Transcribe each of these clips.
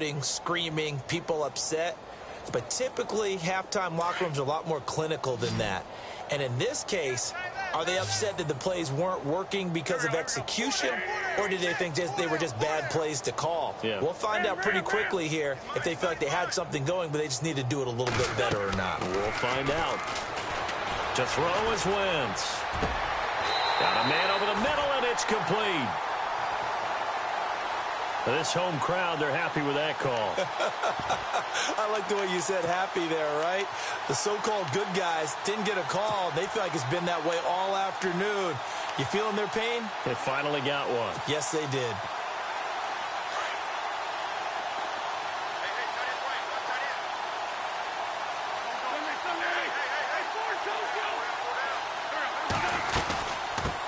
shouting, screaming, people upset. But typically, halftime locker rooms are a lot more clinical than that. And in this case, are they upset that the plays weren't working because of execution, or did they think they were just bad plays to call? Yeah. We'll find out pretty quickly here if they feel like they had something going, but they just need to do it a little bit better or not. We'll find out. To throw is Wentz. Got a man over the middle, and it's complete. This home crowd, they're happy with that call. I like the way you said happy there, right? The so-called good guys didn't get a call. They feel like it's been that way all afternoon. You feeling their pain? They finally got one. Yes, they did.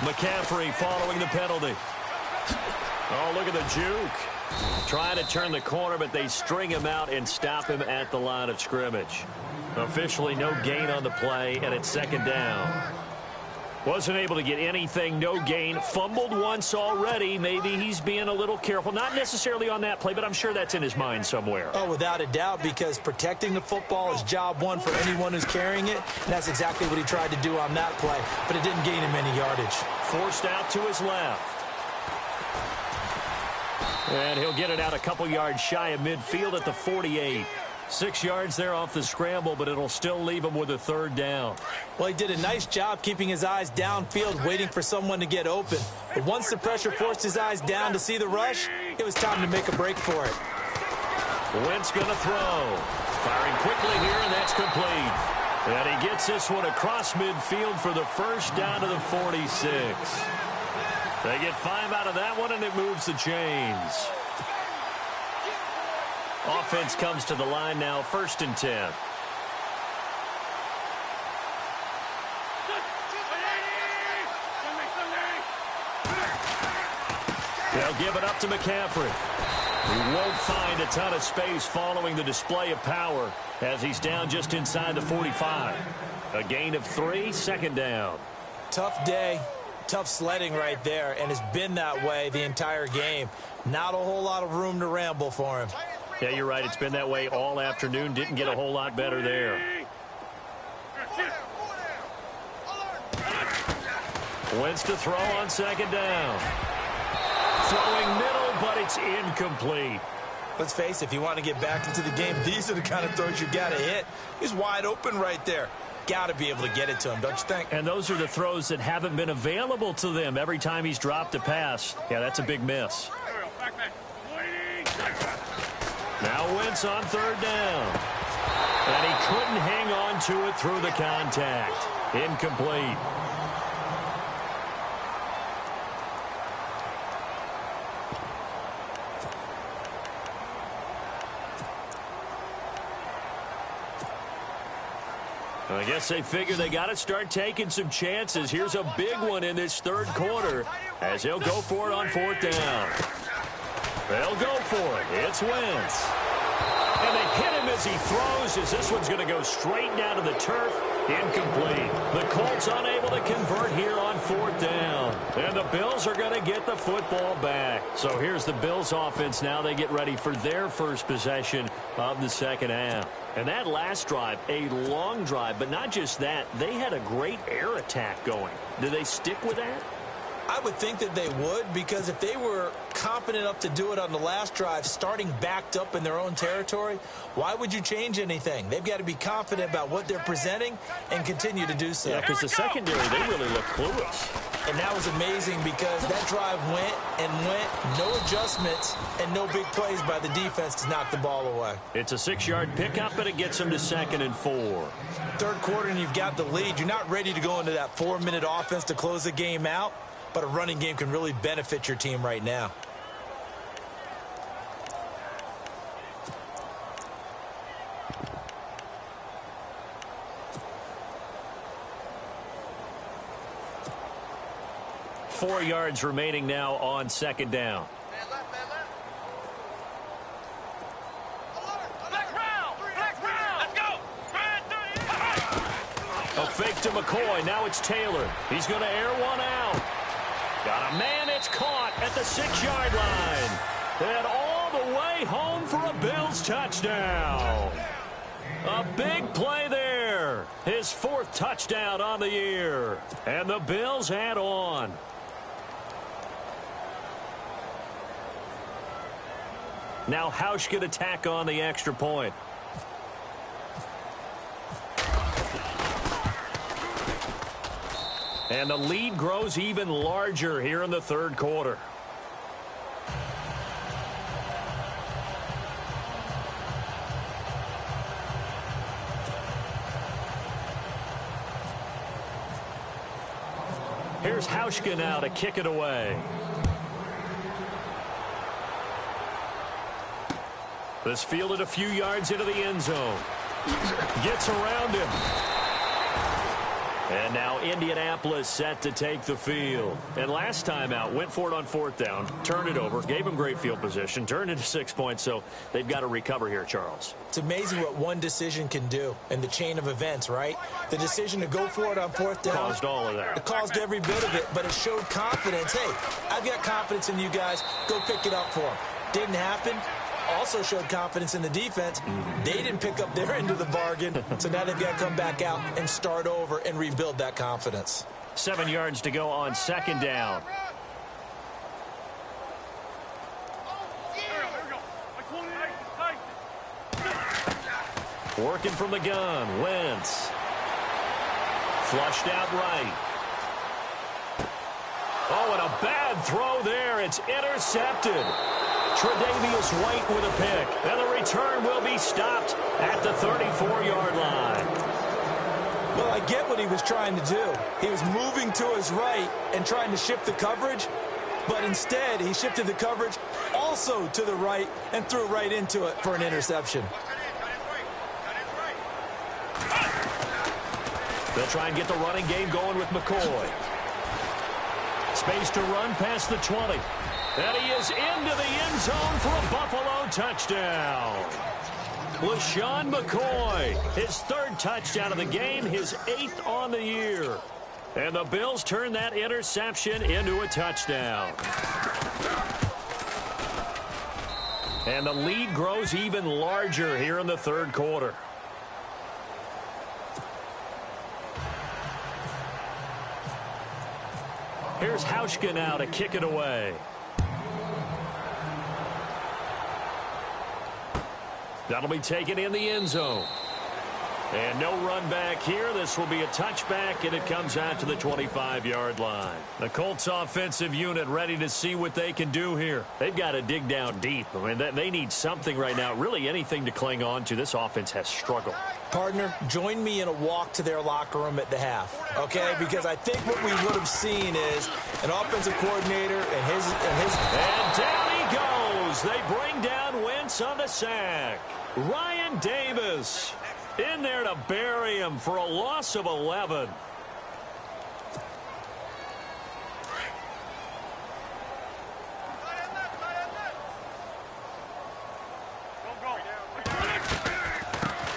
McCaffrey following the penalty. Oh, look at the juke. Trying to turn the corner, but they string him out and stop him at the line of scrimmage. Officially no gain on the play, and it's second down. Wasn't able to get anything, no gain. Fumbled once already. Maybe he's being a little careful. Not necessarily on that play, but I'm sure that's in his mind somewhere. Oh, without a doubt, because protecting the football is job one for anyone who's carrying it. And that's exactly what he tried to do on that play, but it didn't gain him any yardage. Forced out to his left. And he'll get it out a couple yards shy of midfield at the 48. 6 yards there off the scramble, but it'll still leave him with a third down. Well, he did a nice job keeping his eyes downfield, waiting for someone to get open. But once the pressure forced his eyes down to see the rush, it was time to make a break for it. Wentz going to throw. Firing quickly here, and that's complete. And he gets this one across midfield for the first down to the 46. They get 5 out of that one, and it moves the chains. Offense comes to the line now, 1st and 10. They'll give it up to McCaffrey. He won't find a ton of space following the display of power as he's down just inside the 45. A gain of 3, second down. Tough day. Tough sledding right there, and it's been that way the entire game. Not a whole lot of room to ramble for him. Yeah, you're right. It's been that way all afternoon. Didn't get a whole lot better there. Wentz to throw on second down. Throwing middle, but it's incomplete. Let's face it, if you want to get back into the game, these are the kind of throws you got to hit. He's wide open right there. Got to be able to get it to him, don't you think? And those are the throws that haven't been available to them every time he's dropped a pass. Yeah, that's a big miss. Now Wentz on third down. And he couldn't hang on to it through the contact. Incomplete. I guess they figure they got to start taking some chances. Here's a big one in this third quarter as they'll go for it on 4th down. They'll go for it. It's Wentz. And they hit him as he throws, as this one's going to go straight down to the turf. Incomplete. The Colts unable to convert here on 4th down. And the Bills are going to get the football back. So here's the Bills offense now. They get ready for their first possession of the second half. And that last drive, a long drive, but not just that. They had a great air attack going. Do they stick with that? I would think that they would, because if they were competent enough to do it on the last drive, starting backed up in their own territory, why would you change anything? They've got to be confident about what they're presenting and continue to do so. Yeah, because the secondary, they really look clueless. And that was amazing because that drive went and went, no adjustments and no big plays by the defense to knock the ball away. It's a 6-yard pickup, and it gets them to 2nd and 4. Third quarter and you've got the lead. You're not ready to go into that 4-minute offense to close the game out. But a running game can really benefit your team right now. Four yards remaining now on second down. A fake to McCoy. Now it's Taylor. He's going to air one out. Got a man. It's caught at the 6-yard line. And all the way home for a Bill. touchdown. A big play there. His 4th touchdown on the year. And the Bills add on. Now Hausch could attack on the extra point. And the lead grows even larger here in the 3rd quarter. Here's Hauschka now to kick it away. This fielded a few yards into the end zone. Gets around him. And now Indianapolis set to take the field. And last time out, went for it on 4th down, turned it over, gave them great field position, turned it to 6 points, so they've got to recover here, Charles. It's amazing what one decision can do in the chain of events, right? The decision to go for it on 4th down. Caused all of that. It caused every bit of it, but it showed confidence. Hey, I've got confidence in you guys. Go pick it up for them. Didn't happen. Also showed confidence in the defense. They didn't pick up their end of the bargain, so now they've got to come back out and start over and rebuild that confidence. 7 yards to go on 2nd down. Working from the gun, Wentz. Flushed out right. Oh, and a bad throw there. It's intercepted. Tre'Davious White with a pick. And the return will be stopped at the 34-yard line. Well, I get what he was trying to do. He was moving to his right and trying to shift the coverage, but instead he shifted the coverage also to the right and threw right into it for an interception. They'll try and get the running game going with McCoy. Space to run past the 20. And he is into the end zone for a Buffalo touchdown. LaShawn McCoy, his 3rd touchdown of the game, his 8th on the year. And the Bills turn that interception into a touchdown. And the lead grows even larger here in the 3rd quarter. Here's Hauschka now to kick it away. That'll be taken in the end zone. And no run back here. This will be a touchback, and it comes out to the 25-yard line. The Colts offensive unit ready to see what they can do here. They've got to dig down deep. I mean, they need something right now, really anything to cling on to. This offense has struggled. Partner, join me in a walk to their locker room at the half, okay? Because I think what we would have seen is an offensive coordinator and his... And down he goes. They bring down Wentz on the sack. Ryan Davis in there to bury him for a loss of 11.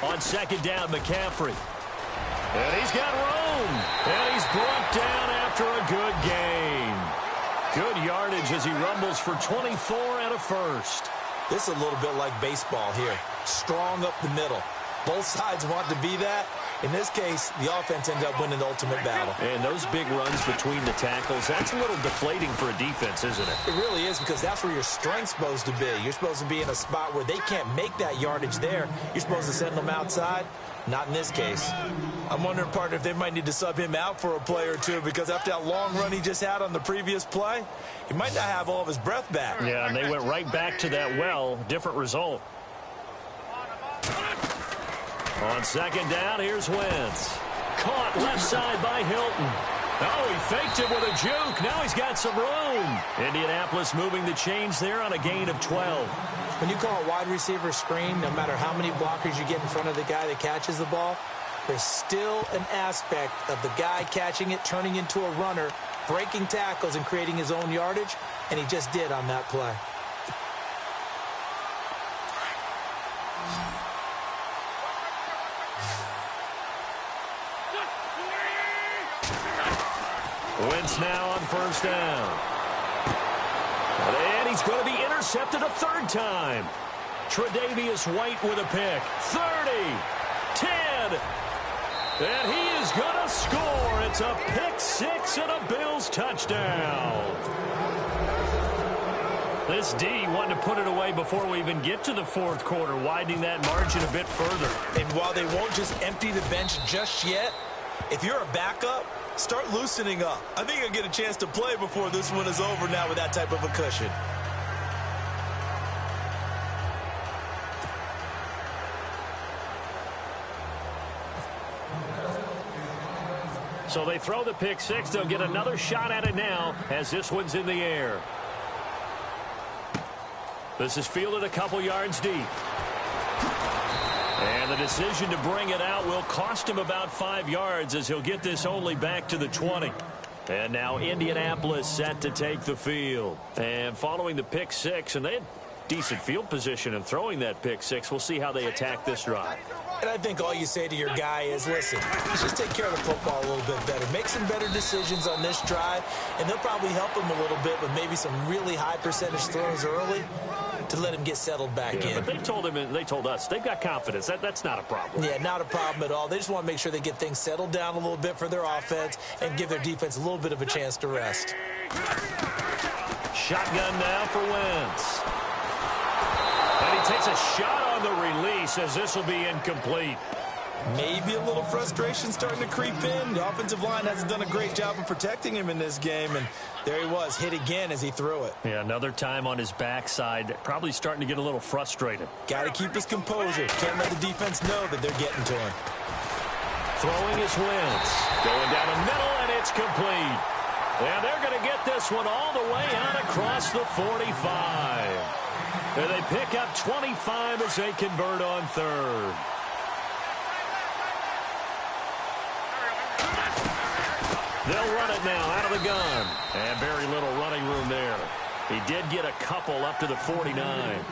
On 2nd down, McCaffrey. And he's got room. And he's brought down after a good gain. Good yardage as he rumbles for 24 and a first. This is a little bit like baseball here. Strong up the middle. Both sides want to be that. In this case, the offense ended up winning the ultimate battle. And those big runs between the tackles, that's a little deflating for a defense, isn't it? It really is, because that's where your strength's supposed to be. You're supposed to be in a spot where they can't make that yardage there. You're supposed to send them outside. Not in this case. I'm wondering, partner, if they might need to sub him out for a play or two, because after that long run he just had on the previous play, he might not have all of his breath back. Yeah, and they went right back to that well. Different result. On 2nd down, here's Wentz. Caught left side by Hilton. Oh, he faked it with a juke. Now he's got some room. Indianapolis moving the chains there on a gain of 12. When you call a wide receiver screen, no matter how many blockers you get in front of the guy that catches the ball, there's still an aspect of the guy catching it, turning into a runner, breaking tackles and creating his own yardage, and he just did on that play. Wentz now on 1st down. And he's going to be intercepted a 3rd time. Tre'Davious White with a pick. 30, 10, and he is going to score. It's a pick six and a Bills touchdown. This D wanted to put it away before we even get to the fourth quarter, widening that margin a bit further. And while they won't just empty the bench just yet, if you're a backup, start loosening up. I think you'll get a chance to play before this one is over now with that type of a cushion. So they throw the pick six. They'll get another shot at it now as this one's in the air. This is fielded a couple yards deep. And the decision to bring it out will cost him about 5 yards as he'll get this only back to the 20. And now Indianapolis set to take the field. And following the pick six, and they had decent field position in throwing that pick six. We'll see how they attack this drive. And I think all you say to your guy is, listen, let's just take care of the football a little bit better. Make some better decisions on this drive, and they'll probably help him a little bit with maybe some really high percentage throws early to let him get settled back in. But they told him, and they told us, they've got confidence. That's not a problem. Yeah, not a problem at all. They just want to make sure they get things settled down a little bit for their offense and give their defense a little bit of a chance to rest. Shotgun now for Wentz. And he takes a shot on the release as this will be incomplete. Maybe a little frustration starting to creep in. The offensive line hasn't done a great job of protecting him in this game, and there he was, hit again as he threw it. Yeah, another time on his backside, probably starting to get a little frustrated. Got to keep his composure. Can't let the defense know that they're getting to him. Throwing his Wentz. Going down the middle, and it's complete. And they're going to get this one all the way out across the 45. And they pick up 25 as they convert on third. They'll run it now out of the gun. And very little running room there. He did get a couple up to the 49.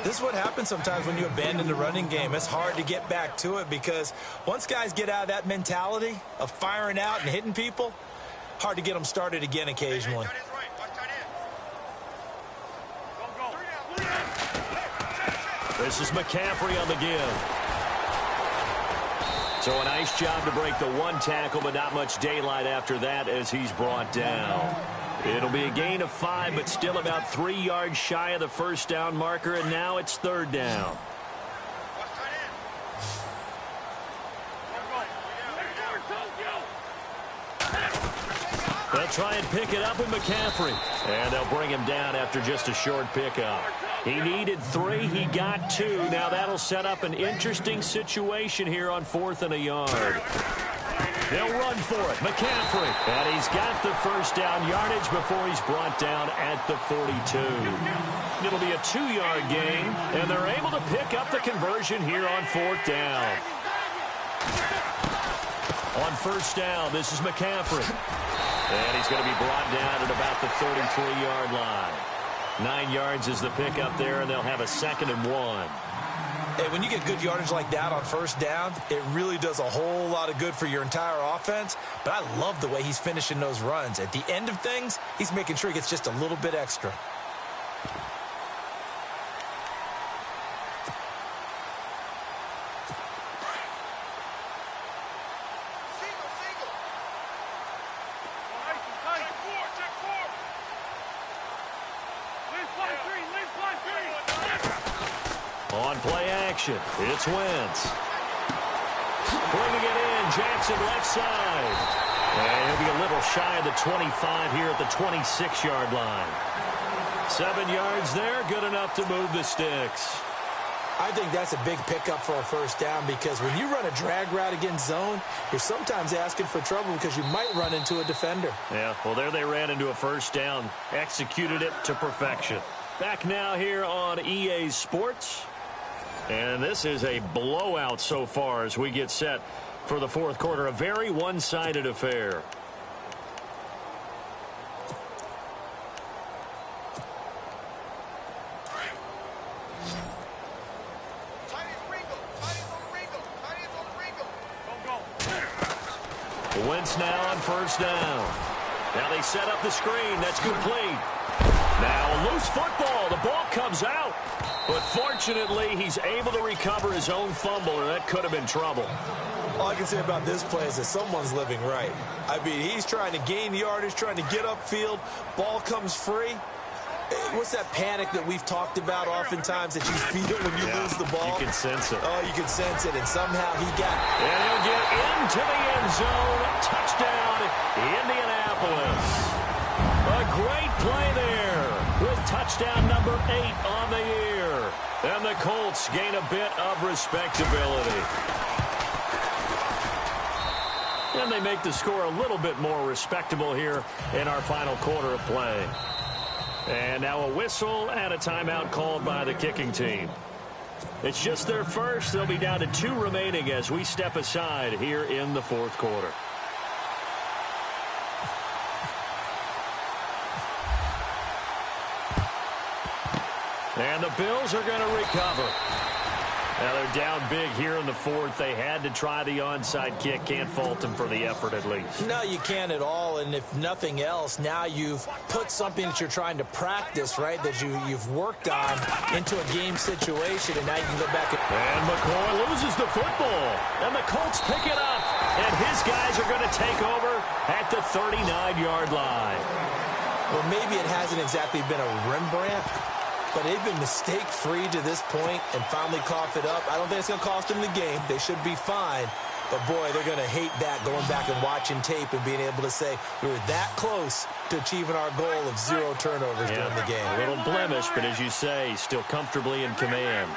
This is what happens sometimes when you abandon the running game. It's hard to get back to it because once guys get out of that mentality of firing out and hitting people, hard to get them started again occasionally. This is McCaffrey on the give. So a nice job to break the one tackle, but not much daylight after that as he's brought down. It'll be a gain of 5, but still about 3 yards shy of the first down marker, and now it's third down. They'll try and pick it up with McCaffrey. And they'll bring him down after just a short pickup. He needed 3. He got 2. Now that'll set up an interesting situation here on 4th and a yard. They'll run for it. McCaffrey. And he's got the first down yardage before he's brought down at the 42. It'll be a 2-yard gain. And they're able to pick up the conversion here on 4th down. On first down, this is McCaffrey. And he's going to be brought down at about the 33-yard line. 9 yards is the pickup there, and they'll have a 2nd and 1. Hey, when you get good yardage like that on first down, it really does a whole lot of good for your entire offense. But I love the way he's finishing those runs. At the end of things, he's making sure he gets just a little bit extra. On play action, it's Wentz. Bringing it in, Jackson left side. And he'll be a little shy of the 25 here at the 26-yard line. 7 yards there, good enough to move the sticks. I think that's a big pickup for a first down because when you run a drag route against zone, you're sometimes asking for trouble because you might run into a defender. Yeah, well, there they ran into a first down. Executed it to perfection. Back now here on EA Sports. And this is a blowout so far as we get set for the fourth quarter. A very one-sided affair. Wentz now on first down. Now they set up the screen. That's complete. Now a loose football. The ball comes out. But fortunately, he's able to recover his own fumble, or that could have been trouble. All I can say about this play is that someone's living right. I mean, he's trying to gain yardage, trying to get upfield. Ball comes free. What's that panic that we've talked about oftentimes that you feel when you lose the ball? You can sense it. Oh, you can sense it, and somehow he got it. And he'll get into the end zone. Touchdown, Indianapolis. A great play there with touchdown number 8 on the year. And the Colts gain a bit of respectability. And they make the score a little bit more respectable here in our final quarter of play. And now a whistle and a timeout called by the kicking team. It's just their first. They'll be down to 2 remaining as we step aside here in the fourth quarter. And the Bills are going to recover. Now they're down big here in the fourth. They had to try the onside kick. Can't fault them for the effort at least. No, you can't at all. And if nothing else, now you've put something that you're trying to practice, right, that you've worked on into a game situation, and now you can go back. And McCoy loses the football. And the Colts pick it up. And his guys are going to take over at the 39-yard line. Well, maybe it hasn't exactly been a Rembrandt, but they've been mistake-free to this point and finally cough it up. I don't think it's going to cost them the game. They should be fine. But, boy, they're going to hate that, going back and watching tape and being able to say we were that close to achieving our goal of 0 turnovers during the game. A little blemish, but as you say, still comfortably in command.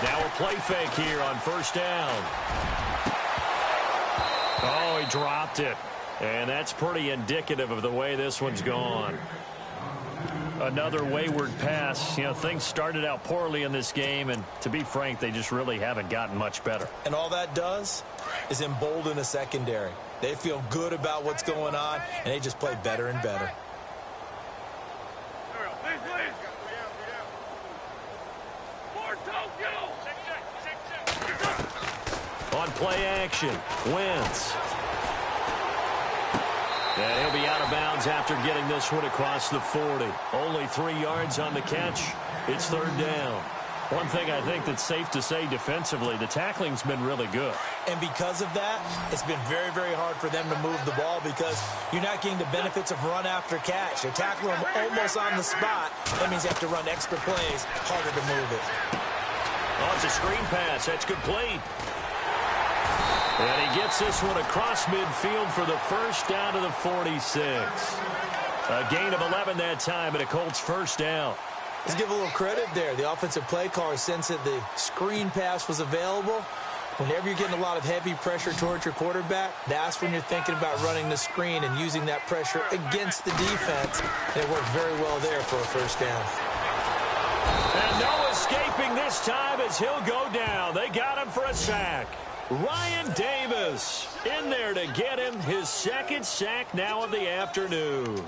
Now a play fake here on first down. Oh, he dropped it. And that's pretty indicative of the way this one's gone. Another wayward pass. You know, things started out poorly in this game, and to be frank, they just really haven't gotten much better. And all that does is embolden a secondary. They feel good about what's going on, and they just play better and better. On play action, Wentz. And he'll be out of bounds after getting this one across the 40. Only 3 yards on the catch. It's third down. One thing I think that's safe to say defensively, the tackling's been really good. And because of that, it's been very, very hard for them to move the ball because you're not getting the benefits of run after catch. You're tackling them almost on the spot. That means you have to run extra plays, harder to move it. Oh, it's a screen pass. That's complete. And he gets this one across midfield for the first down to the 46. A gain of 11 that time, and a Colts first down. Let's give a little credit there. The offensive play caller sensed that the screen pass was available. Whenever you're getting a lot of heavy pressure towards your quarterback, that's when you're thinking about running the screen and using that pressure against the defense. And it worked very well there for a first down. And no escaping this time as he'll go down. They got him for a sack. Ryan Davis in there to get him his second sack now of the afternoon.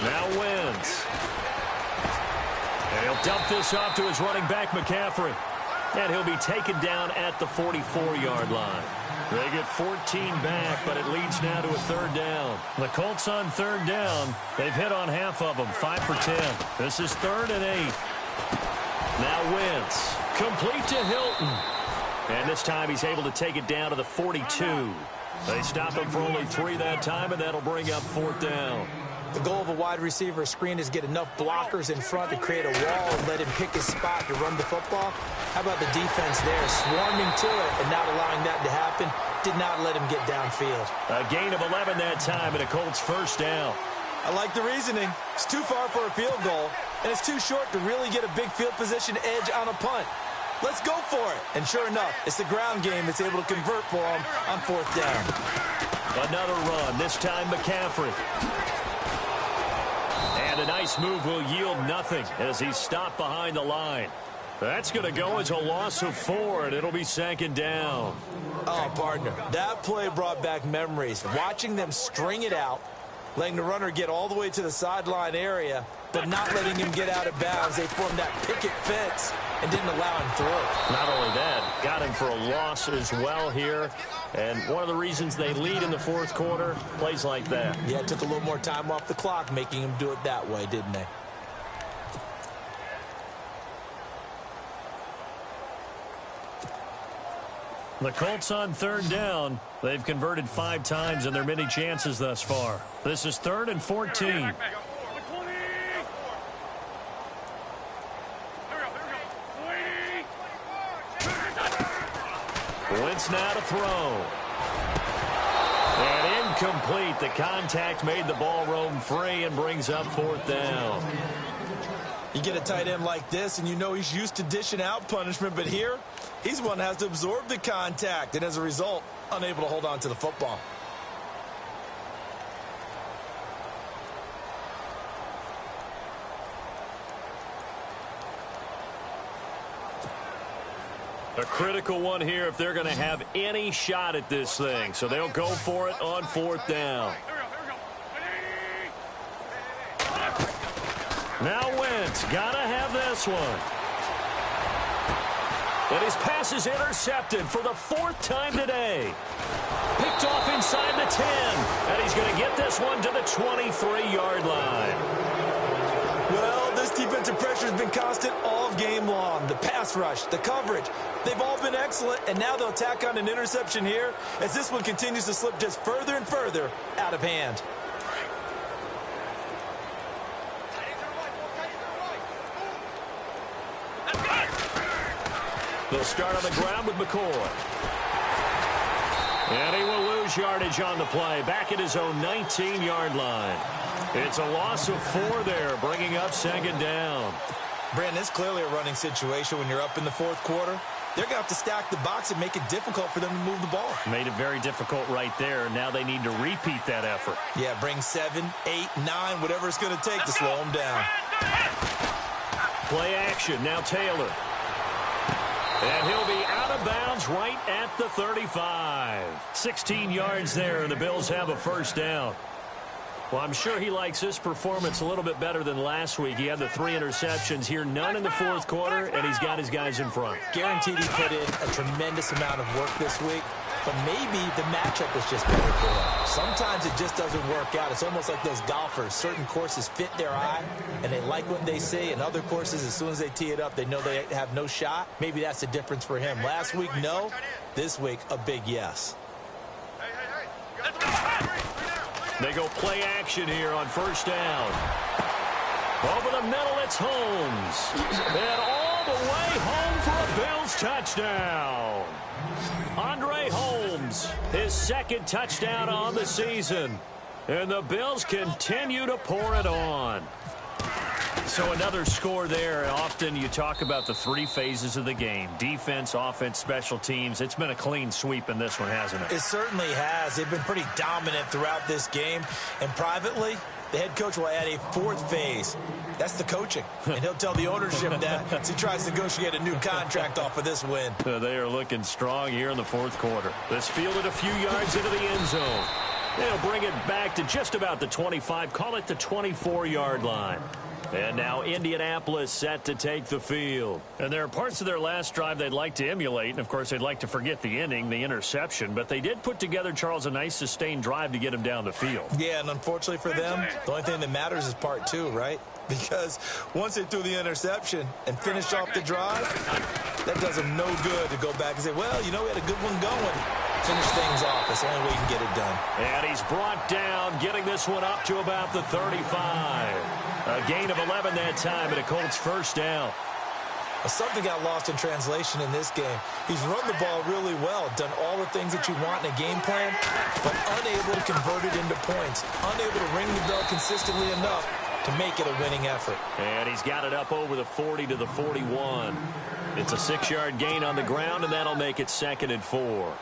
Now Wentz. And he'll dump this off to his running back, McCaffrey. And he'll be taken down at the 44-yard line. They get 14 back, but it leads now to a third down. The Colts on third down. They've hit on half of them, 5 for 10. This is 3rd and 8. Now Wentz. Complete to Hilton. And this time he's able to take it down to the 42. They stop him for only 3 that time, and that'll bring up 4th down. The goal of a wide receiver screen is get enough blockers in front to create a wall and let him pick his spot to run the football. How about the defense there, swarming to it and not allowing that to happen? Did not let him get downfield. A gain of 11 that time, and a Colts first down. I like the reasoning. It's too far for a field goal, and it's too short to really get a big field position edge on a punt. Let's go for it. And sure enough, it's the ground game that's able to convert for him on 4th down. Another run, this time McCaffrey. And a nice move will yield nothing as he's stopped behind the line. That's going to go as a loss of 4, and it'll be 2nd down. Oh, partner, that play brought back memories. Watching them string it out, letting the runner get all the way to the sideline area, but not letting him get out of bounds. They formed that picket fence and didn't allow him through. Not only that, got him for a loss as well here. And one of the reasons they lead in the fourth quarter, plays like that. Yeah, it took a little more time off the clock, making him do it that way, didn't they? The Colts on third down. They've converted 5 times in their many chances thus far. This is 3rd and 14. Wentz now to throw. And incomplete. The contact made the ball roam free and brings up 4th down. You get a tight end like this, and you know he's used to dishing out punishment, but here, he's one that has to absorb the contact, and as a result, unable to hold on to the football. A critical one here if they're going to have any shot at this thing, so they'll go for it on 4th down. Now Wentz, gotta have this one. And his pass is intercepted for the 4th time today. Picked off inside the 10, and he's going to get this one to the 23-yard line. Well, this defensive pressure has been constant all game long. The pass rush, the coverage, they've all been excellent, and now they'll tack on an interception here as this one continues to slip just further and further out of hand. They'll start on the ground with McCoy. And he will lose yardage on the play. Back at his own 19-yard line. It's a loss of 4 there, bringing up 2nd down. Brandon, it's clearly a running situation when you're up in the 4th quarter. They're going to have to stack the box and make it difficult for them to move the ball. Made it very difficult right there. Now they need to repeat that effort. Yeah, bring 7, 8, 9, whatever it's going to take to slow them down. Play action. Now Taylor. And he'll be out of bounds right at the 35. 16 yards there, and the Bills have a 1st down. Well, I'm sure he likes his performance a little bit better than last week. He had the 3 interceptions here, none in the 4th quarter, and he's got his guys in front. Guaranteed he put in a tremendous amount of work this week, but maybe the matchup is just better for him. Sometimes it just doesn't work out. It's almost like those golfers. Certain courses fit their eye, and they like what they see, and other courses, as soon as they tee it up, they know they have no shot. Maybe that's the difference for him. Last week, no. This week, a big yes. They go play action here on 1st down. Over the middle, it's Holmes. And all the way home for a Bills touchdown. Andre Holmes, his 2nd touchdown on the season. And the Bills continue to pour it on. So another score there. Often you talk about the 3 phases of the game. Defense, offense, special teams. It's been a clean sweep in this one, hasn't it? It certainly has. They've been pretty dominant throughout this game. And privately, the head coach will add a 4th phase. That's the coaching. And he'll tell the ownership that as he tries to negotiate a new contract off of this win. They are looking strong here in the 4th quarter. This fielded a few yards into the end zone. They'll bring it back to just about the 25. Call it the 24-yard line. And now Indianapolis set to take the field. And there are parts of their last drive they'd like to emulate. And, of course, they'd like to forget the inning, the interception. But they did put together, Charles, a nice sustained drive to get him down the field. Yeah, and unfortunately for them, the only thing that matters is part 2, right? Because once they threw the interception and finished off the drive, that does them no good to go back and say, well, you know, we had a good one going. Finish things off. That's the only way you can get it done. And he's brought down, getting this one up to about the 35. A gain of 11 that time, and a Colts 1st down. Something got lost in translation in this game. He's run the ball really well, done all the things that you want in a game plan, but unable to convert it into points, unable to ring the bell consistently enough to make it a winning effort. And he's got it up over the 40 to the 41. It's a 6-yard gain on the ground, and that'll make it 2nd and 4.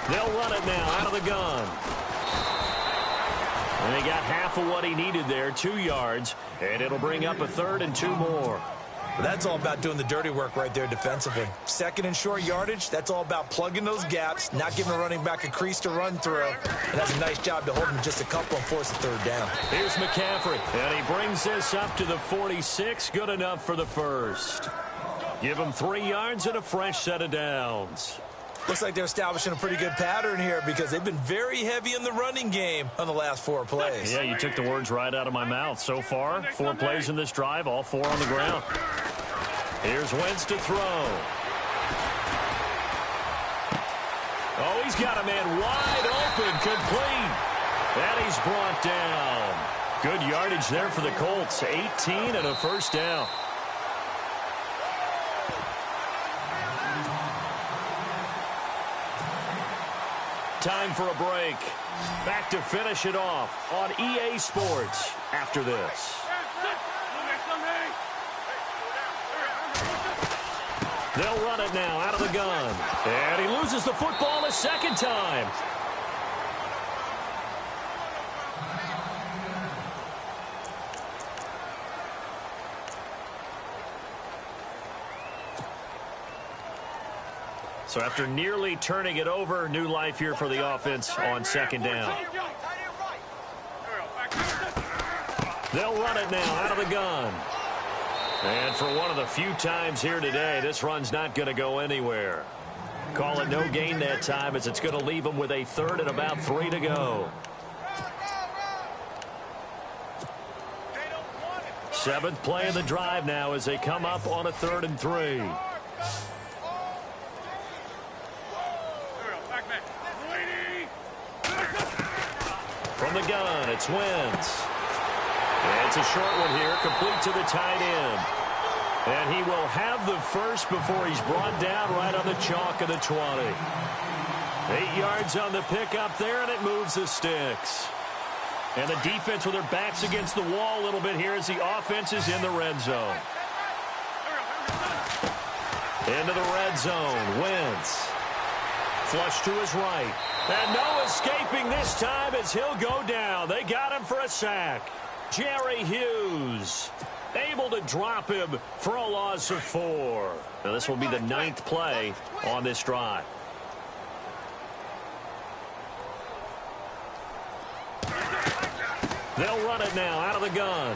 They'll run it now out of the gun. And they got half of what he needed there, 2 yards, and it'll bring up a 3rd and 2 more. But that's all about doing the dirty work right there defensively. Second and short yardage, that's all about plugging those gaps, not giving a running back a crease to run through. And that's a nice job to hold him just a couple and force a third down. Here's McCaffrey, and he brings this up to the 46. Good enough for the first. Give him 3 yards and a fresh set of downs. Looks like they're establishing a pretty good pattern here because they've been very heavy in the running game on the last 4 plays. Yeah, you took the words right out of my mouth. So far, 4 plays in this drive, all 4 on the ground. Here's Wentz to throw. Oh, he's got a man wide open, complete. And he's brought down. Good yardage there for the Colts. 18 and a first down. Time for a break. Back to finish it off on EA Sports after this. They'll run it now out of the gun. And he loses the football a second time. So after nearly turning it over, new life here for the offense on second down. They'll run it now out of the gun. And for one of the few times here today, this run's not going to go anywhere. Call it no gain that time as it's going to leave them with a third and about 3 to go. 7th play of the drive now as they come up on a 3rd and 3. From the gun, it's Wentz. And it's a short one here, complete to the tight end. And he will have the first before he's brought down right on the chalk of the 20. 8 yards on the pickup there, and it moves the sticks. And the defense with their backs against the wall a little bit here as the offense is in the red zone. Into the red zone, Wentz. Flush to his right. And no escaping this time as he'll go down. They got him for a sack. Jerry Hughes able to drop him for a loss of 4. Now this will be the 9th play on this drive. They'll run it now out of the gun.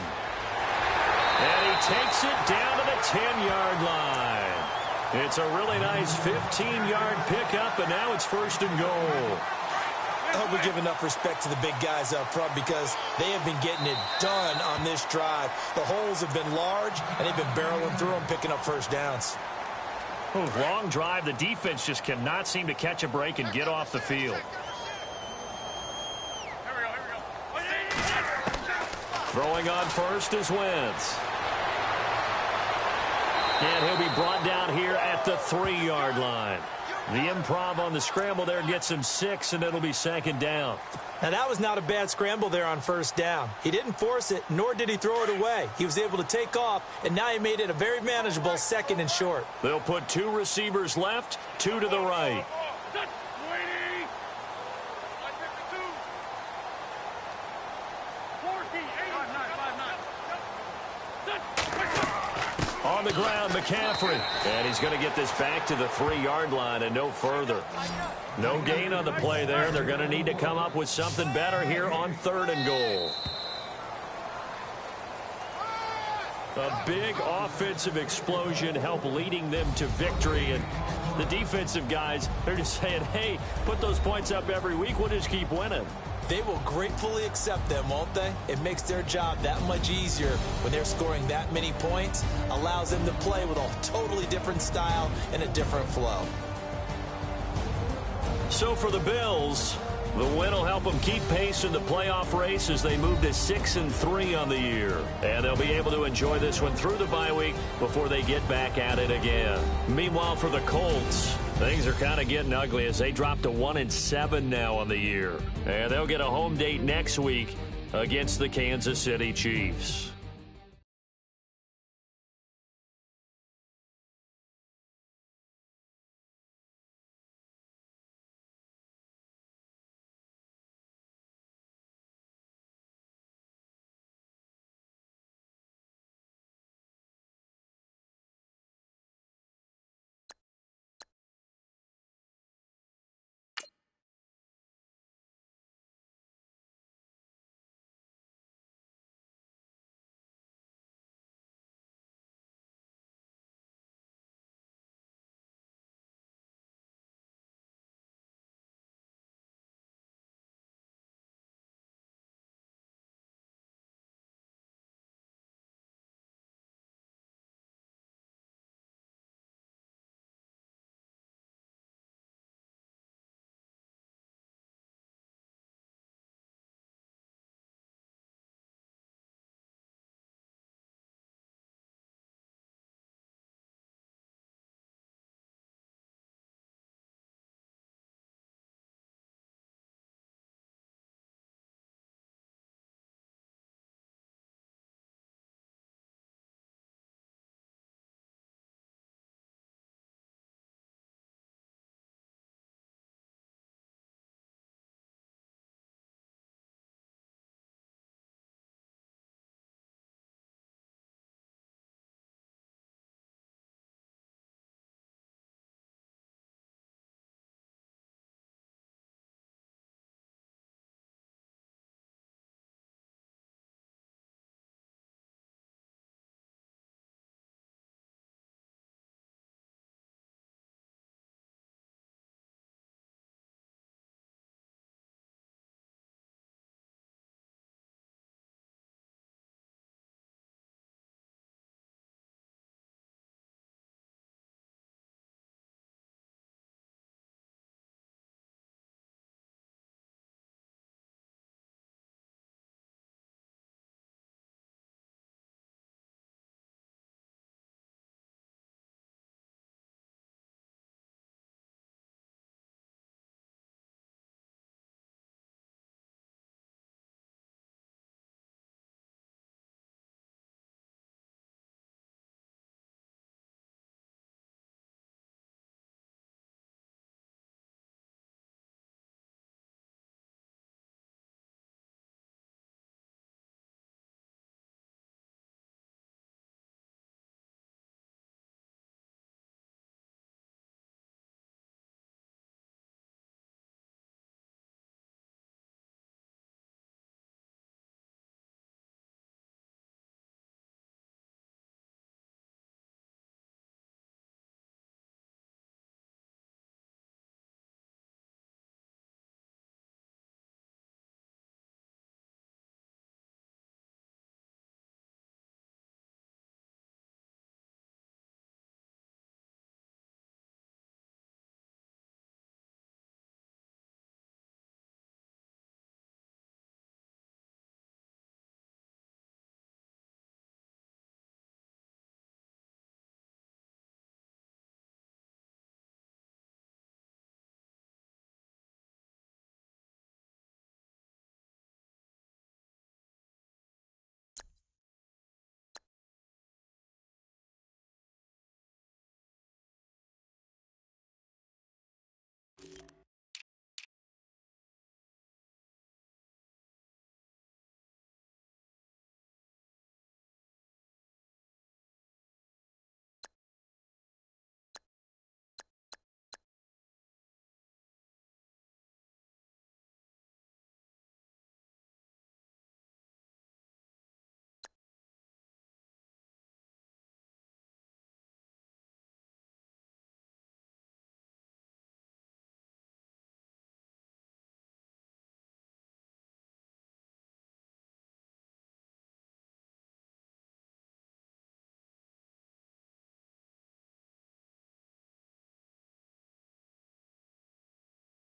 And he takes it down to the 10-yard line. It's a really nice 15-yard pickup, and now it's 1st and goal. I hope we give enough respect to the big guys up front because they have been getting it done on this drive. The holes have been large, and they've been barreling through them, picking up first downs. Long drive. The defense just cannot seem to catch a break and get off the field. Throwing on first is Wentz. And he'll be brought down here at the 3-yard line. The improv on the scramble there gets him 6, and it'll be 2nd down. Now, that was not a bad scramble there on 1st down. He didn't force it, nor did he throw it away. He was able to take off, and now he made it a very manageable 2nd and short. They'll put 2 receivers left, 2 to the right. On the ground, McCaffrey. And he's going to get this back to the 3-yard line and no further. No gain on the play there. They're going to need to come up with something better here on 3rd and goal. A big offensive explosion helped leading them to victory. And the defensive guys, they're just saying, hey, put those points up every week. We'll just keep winning. They will gratefully accept them, won't they? It makes their job that much easier when they're scoring that many points. Allows them to play with a totally different style and a different flow. So for the Bills, the win will help them keep pace in the playoff race as they move to 6-3 on the year. And they'll be able to enjoy this one through the bye week before they get back at it again. Meanwhile, for the Colts, things are kind of getting ugly as they drop to 1-7 now on the year. And they'll get a home date next week against the Kansas City Chiefs.